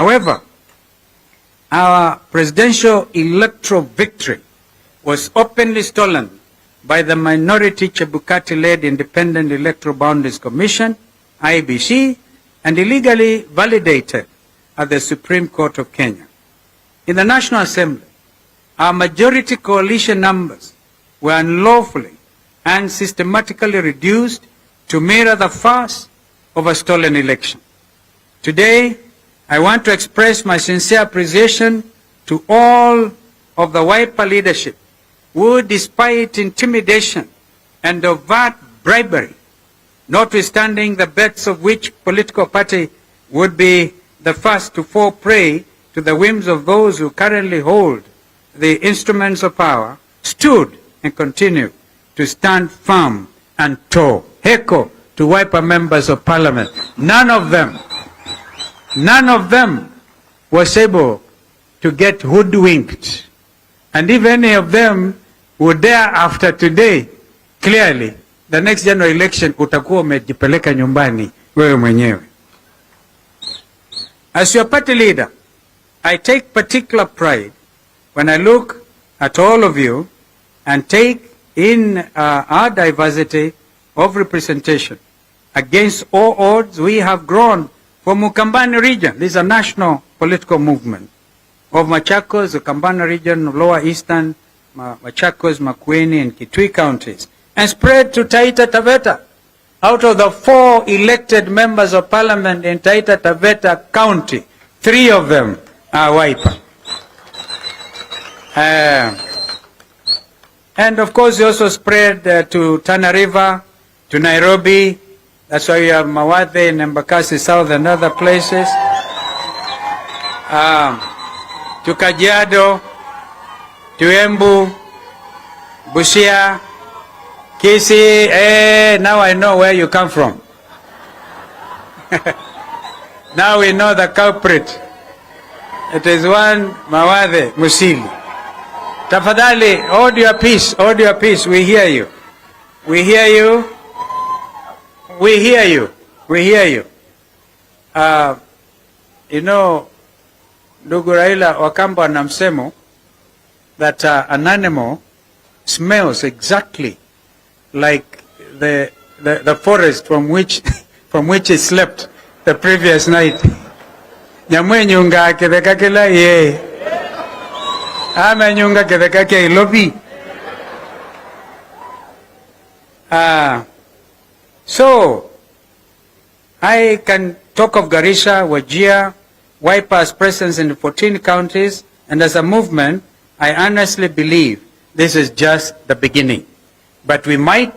However, our presidential electoral victory was openly stolen by the minority Chebukati-led Independent Electoral Boundaries Commission, IEBC, and illegally validated at the Supreme Court of Kenya. In the National Assembly, our majority coalition numbers were unlawfully and systematically reduced to mirror the farce of a stolen election. Today, I want to express my sincere appreciation to all of the Waibe leadership who, despite intimidation and overt bribery, notwithstanding the bets of which political party would be the first to fall prey to the whims of those who currently hold the instruments of power, stood and continue to stand firm and tall. Heko to Waibe members of parliament. None of them was able to get hoodwinked. And if any of them would dare after today, clearly, the next general election utakuwa umejipeleka nyumbani wewe mwenyewe. As your party leader, I take particular pride when I look at all of you and take in our diversity of representation. Against all odds, we have grown from Ukambani region. This is a national political movement of Machakos, the Ukambani region of Lower Eastern, Machakos, Makueni, and Kitui counties, and spread to Taita Taveta. Out of the 4 elected members of parliament in Taita Taveta County, 3 of them are Waibe. And of course, you also spread to Tana River, to Nairobi. That's why you have Mawathe and Embakasi South and other places. To Kajiado, to Embu, Busia, Kisii. Now I know where you come from. Now we know the culprit. It is one Mawathe Musili. Tafadhali, hold your peace, hold your peace. We hear you. We hear you. We hear you. We hear you. You know, ndugu Raila Wakamba na msemo that an animal smells exactly like the forest from which it slept the previous night. Nyamwe nyunga ketheka kila ye. Ama nyunga ketheka ke ilobi. So, I can talk of Garissa, Wajir, Waibe's presence in 14 counties, and as a movement, I honestly believe this is just the beginning. But we might,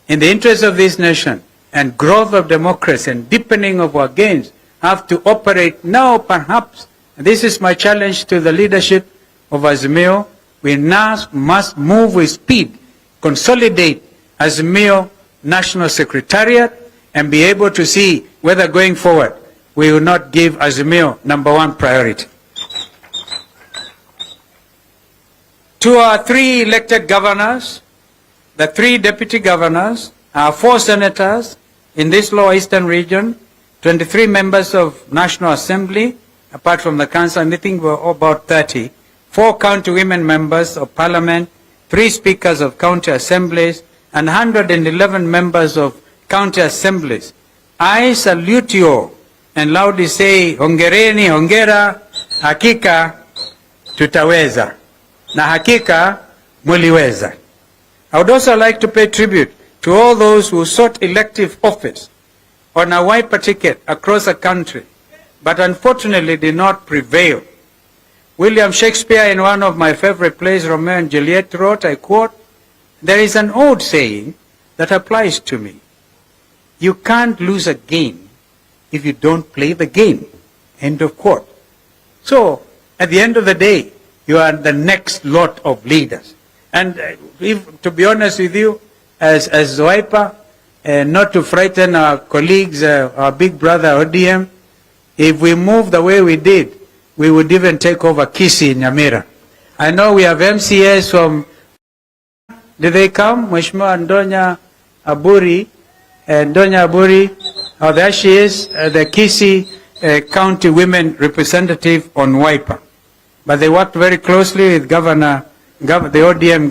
in the interest of this nation and growth of democracy and deepening of our gains, have to operate now perhaps. And this is my challenge to the leadership of Azimio. We now must move with speed, consolidate Azimio National Secretariat, and be able to see whether going forward we will not give Azimio #1 priority. To our 3 elected governors, the 3 deputy governors, our 4 senators in this Lower Eastern region, 23 members of National Assembly, apart from the council, I think we're about 30, 4 county women members of parliament, 3 speakers of county assemblies, and 111 members of county assemblies. I salute you all and loudly say, hongereni, hongera, hakika tutaweza, na hakika muliweza. I would also like to pay tribute to all those who sought elective office on a Waibe ticket across the country, but unfortunately did not prevail. William Shakespeare, in one of my favorite plays, Romeo and Juliet, wrote, I quote, "There is an old saying that applies to me. You can't lose a game if you don't play the game." End of quote. So, at the end of the day, you are the next lot of leaders. And to be honest with you, as Waibe, not to frighten our colleagues, our big brother ODM, if we move the way we did, we would even take over Kisii in Nyamira. I know we have MCAs from, did they come? Mheshimiwa Ndonya Aburi, oh there she is, the Kisii county women representative on Waibe. But they worked very closely with the ODM